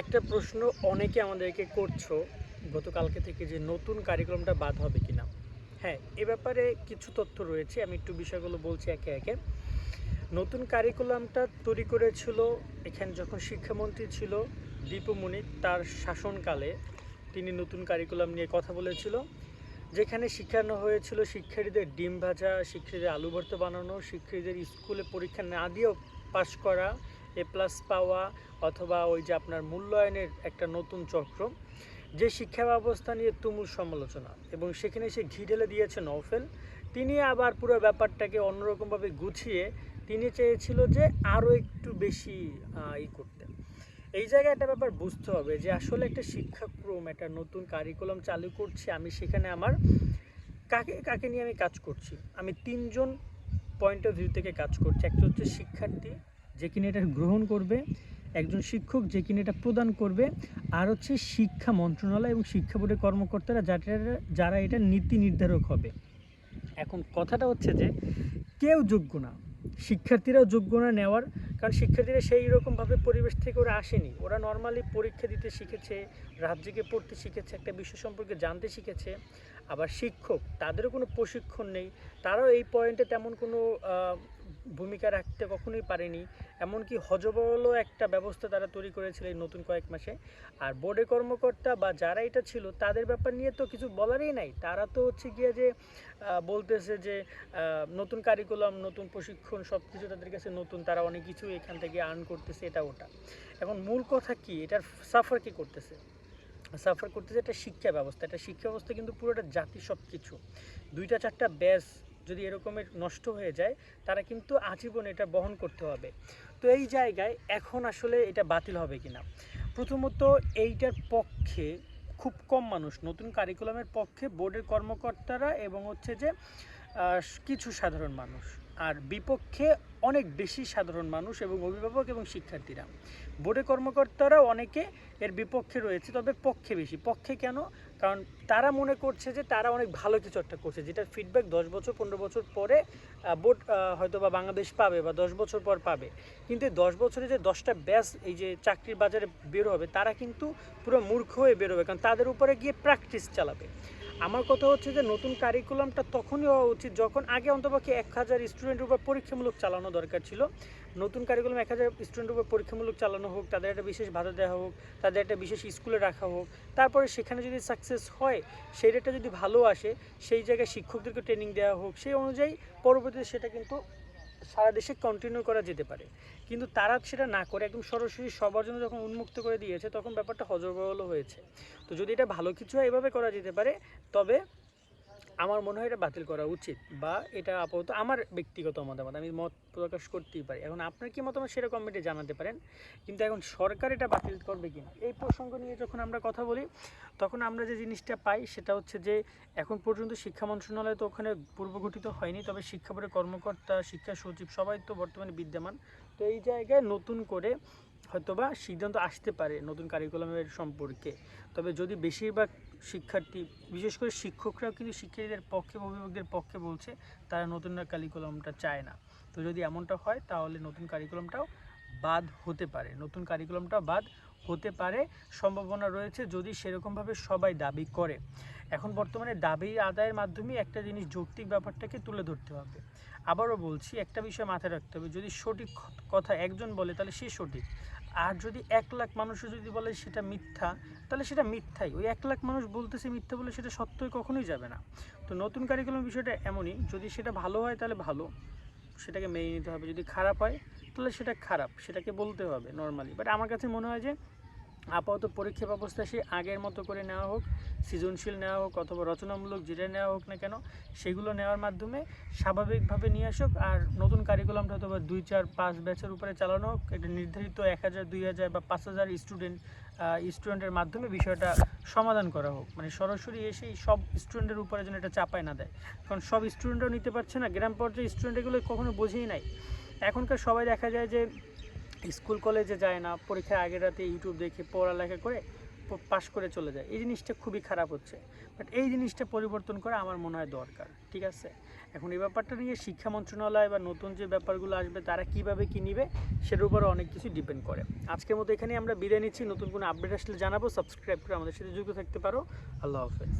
একটা প্রশ্ন অনেকে আমাদেরকে করছো গতকালকে থেকে যে নতুন কারিকুলামটা বাদ হবে কিনা। হ্যাঁ, এ ব্যাপারে কিছু তথ্য রয়েছে, আমি একটু বিষয়গুলো বলছি একে একে। নতুন কারিকুলামটা তৈরি করেছিল এখানে যখন শিক্ষামন্ত্রী ছিল দীপু মনির, তার শাসনকালে তিনি নতুন কারিকুলাম নিয়ে কথা বলেছিল, যেখানে শেখানো হয়েছিল শিক্ষার্থীদের ডিম ভাজা, শিক্ষার্থীদের আলু ভর্তা বানানো, শিক্ষার্থীদের স্কুলে পরীক্ষা না দিয়েও পাশ করা, এ+ পাওয়া, অথবা ওই যে আপনার মূল্যায়নের একটা নতুন চক্র, যে শিক্ষা ব্যবস্থা নিয়ে তুমুল সমালোচনা। এবং সেখানে সে ঘি ঢেলে দিয়েছে নওফেল। তিনি আবার পুরো ব্যাপারটাকে অন্যরকমভাবে গুছিয়ে তিনি চেয়েছিল যে আরও একটু বেশি করতে। এই জায়গায় একটা ব্যাপার বুঝতে হবে যে আসলে একটা শিক্ষাক্রম, একটা নতুন কারিকুলাম চালু করছি আমি, সেখানে আমার কাকে কাকে নিয়ে আমি কাজ করছি। আমি তিনজন পয়েন্ট অফ ভিউ থেকে কাজ করছি। একটা হচ্ছে শিক্ষার্থী, যে কিনা এটা গ্রহণ করবে; একজন শিক্ষক, যে কিনা এটা প্রদান করবে; আর হচ্ছে শিক্ষা মন্ত্রণালয় এবং শিক্ষা বোর্ডের কর্মকর্তারা, যারা এটা নীতি নির্ধারক হবে। এখন কথাটা হচ্ছে যে কেউ যোগ্য না, শিক্ষার্থীরাও যোগ্য না নেওয়ার। কারণ শিক্ষার্থীরা সেই রকমভাবে পরিবেশ থেকে ওরা আসেনি। ওরা নর্মালি পরীক্ষা দিতে শিখেছে, রাত জেগে পড়তে শিখেছে, একটা বিষয় সম্পর্কে জানতে শিখেছে। আবার শিক্ষক, তাদেরও কোনো প্রশিক্ষণ নেই, তারাও এই পয়েন্টে তেমন কোনো ভূমিকা রাখতে কখনোই পারেনি। এমনকি হজবরলও একটা ব্যবস্থা তারা তৈরি করেছিল এই নতুন কয়েক মাসে। আর বোর্ডের কর্মকর্তা বা যারা এটা ছিল, তাদের ব্যাপার নিয়ে তো কিছু বলারই নাই। তারা তো হচ্ছে গিয়ে যে বলতেছে যে নতুন কারিকুলাম, নতুন প্রশিক্ষণ, সব কিছু তাদের কাছে নতুন, তারা অনেক কিছু এখান থেকে আর্ন করতেছে, এটা ওটা। এখন মূল কথা কি, এটার সাফার কি করতেছে? সাফার করতেছে একটা শিক্ষা ব্যবস্থা। একটা শিক্ষা ব্যবস্থা কিন্তু পুরোটা জাতি, সব কিছু। 2-4টা ব্যাচ যদি এরকমের নষ্ট হয়ে যায়, তারা কিন্তু আজীবন এটা বহন করতে হবে। তো এই জায়গায় এখন আসলে এটা বাতিল হবে কিনা, প্রথমত এইটার পক্ষে খুব কম মানুষ, নতুন কারিকুলামের পক্ষে বোর্ডের কর্মকর্তারা এবং হচ্ছে যে কিছু সাধারণ মানুষ। আর বিপক্ষে অনেক বেশি সাধারণ মানুষ এবং অভিভাবক এবং শিক্ষার্থীরা। বোর্ডের কর্মকর্তারাও অনেকে এর বিপক্ষে রয়েছে, তবে পক্ষে বেশি। পক্ষে কেন? কারণ তারা মনে করছে যে তারা অনেক ভালো কিছু একটা করছে, যেটার ফিডব্যাক 10 বছর 15 বছর পরে বোর্ড হয়তো বা বাংলাদেশ পাবে, বা 10 বছর পর পাবে। কিন্তু এই 10 বছরে যে 10টা ব্যাচ এই যে চাকরির বাজারে বের হবে, তারা কিন্তু পুরো মূর্খ হয়ে বেরোবে, কারণ তাদের উপরে গিয়ে প্র্যাকটিস চালাবে। আমার কথা হচ্ছে যে নতুন কারিকুলামটা তখনই হওয়া উচিত যখন আগে অন্তপক্ষে 1000 স্টুডেন্টের উপর পরীক্ষামূলক চালানো দরকার ছিল। নতুন কারিকুলাম 1000 স্টুডেন্টের উপর পরীক্ষামূলক চালানো হোক, তাদের একটা বিশেষ ভাতা দেওয়া হোক, তাদের একটা বিশেষ স্কুলে রাখা হোক। তারপরে সেখানে যদি সাকসেস হয়, সেই রেটটা যদি ভালো আসে, সেই জায়গায় শিক্ষকদেরকে ট্রেনিং দেওয়া হোক, সেই অনুযায়ী পরবর্তীতে সেটা কিন্তু সারা দেশে কন্টিনিউ করা যেতে পারে। কিন্তু তারা সেটা না করে একদম সরাসরি সবার জন্য যখন উন্মুক্ত করে দিয়েছে, তখন ব্যাপারটা হজবরল হয়েছে। তো যদি এটা ভালো কিছু হয়, এভাবে করা যেতে পারে, তবে আমার মনে হয় এটা বাতিল করা উচিত। বা এটা আপাতত আমার ব্যক্তিগত মতামত, আমি মত প্রকাশ করতেই পারি। এখন আপনার কি মতামত সেটা কমেন্টে জানাতে পারেন। কিন্তু এখন সরকার এটা বাতিল করবে কিনা, এই প্রসঙ্গ নিয়ে যখন আমরা কথা বলি, তখন আমরা যে জিনিসটা পাই সেটা হচ্ছে যে এখন পর্যন্ত শিক্ষা মন্ত্রণালয় তো ওখানে পূর্বগঠিত হয়নি, তবে শিক্ষা বোর্ডের কর্মকর্তা, শিক্ষা সচিব সবাই তো বর্তমানে বিদ্যমান। তো এই জায়গায় নতুন করে হয়তোবা সিদ্ধান্ত আসতে পারে নতুন কারিকুলামের সম্পর্কে। তবে যদি বেশিরভাগ শিক্ষার্থী, বিশেষ করে শিক্ষকরাও কিন্তু শিক্ষার্থীদের পক্ষে, অভিভাবকদের পক্ষে বলছে, তারা নতুন কারিকুলামটা চায় না। তো যদি এমনটা হয়, তাহলে নতুন কারিকুলামটাও বাদ হতে পারে। নতুন কারিকুলামটাও বাদ হতে পারে, সম্ভাবনা রয়েছে, যদি সেরকমভাবে সবাই দাবি করে। এখন বর্তমানে দাবি আদায়ের মাধ্যমে একটা জিনিস, যৌক্তিক ব্যাপারটাকে তুলে ধরতে হবে। আবারও বলছি, একটা বিষয় মাথায় রাখতে হবে, যদি সঠিক কথা একজন বলে তাহলে সে সঠিক, আর যদি 1 লাখ মানুষও যদি বলে সেটা মিথ্যা, তাহলে সেটা মিথ্যাই। ওই 1 লাখ মানুষ বলতেছে মিথ্যা বলে সেটা সত্য কখনোই যাবে না। তো নতুন কারিকুলাম বিষয়টা এমনই, যদি সেটা ভালো হয় তাহলে ভালো, সেটাকে মেনে নিতে হবে। যদি খারাপ হয় তাহলে সেটা খারাপ, সেটাকে বলতে হবে নর্মালি। বাট আমার কাছে মনে হয় যে আপাতত পরীক্ষা ব্যবস্থা সেই আগের মতো করে নেওয়া হোক, সৃজনশীল নেওয়া হোক অথবা রচনামূলক যেটা নেওয়া হোক না কেন, সেগুলো নেওয়ার মাধ্যমে স্বাভাবিকভাবে নিয়ে আসুক। আর নতুন কারিকুলামটা হয়তো বা 2-4-5 ব্যাচের উপরে চালানো হোক, একটা নির্ধারিত 1000, 2000 বা 5000 স্টুডেন্টের মাধ্যমে বিষয়টা সমাধান করা হোক। মানে সরাসরি এসেই সব স্টুডেন্টের উপরে যেন এটা চাপায় না দেয়, কারণ সব স্টুডেন্টরাও নিতে পারছে না। গ্রাম পর্যায়ে স্টুডেন্ট এগুলো কখনো বোঝেই নাই। এখনকার সবাই দেখা যায় যে স্কুল কলেজে যায় না, পরীক্ষার আগের রাতে ইউটিউব দেখে পড়ালেখা করে পাশ করে চলে যায়, এই জিনিসটা খুবই খারাপ হচ্ছে। বাট এই জিনিসটা পরিবর্তন করা আমার মনে হয় দরকার, ঠিক আছে। এখন এই ব্যাপারটা নিয়ে শিক্ষা মন্ত্রণালয় বা নতুন যে ব্যাপারগুলো আসবে তারা কিভাবে কী নিবে সেটার উপরে অনেক কিছু ডিপেন্ড করে। আজকের মতো এখানেই আমরা বিদায় নিচ্ছি, নতুন কোনো আপডেট আসলে জানাবো। সাবস্ক্রাইব করে আমাদের সাথে যুক্ত থাকতে পারো। আল্লাহ হাফেজ।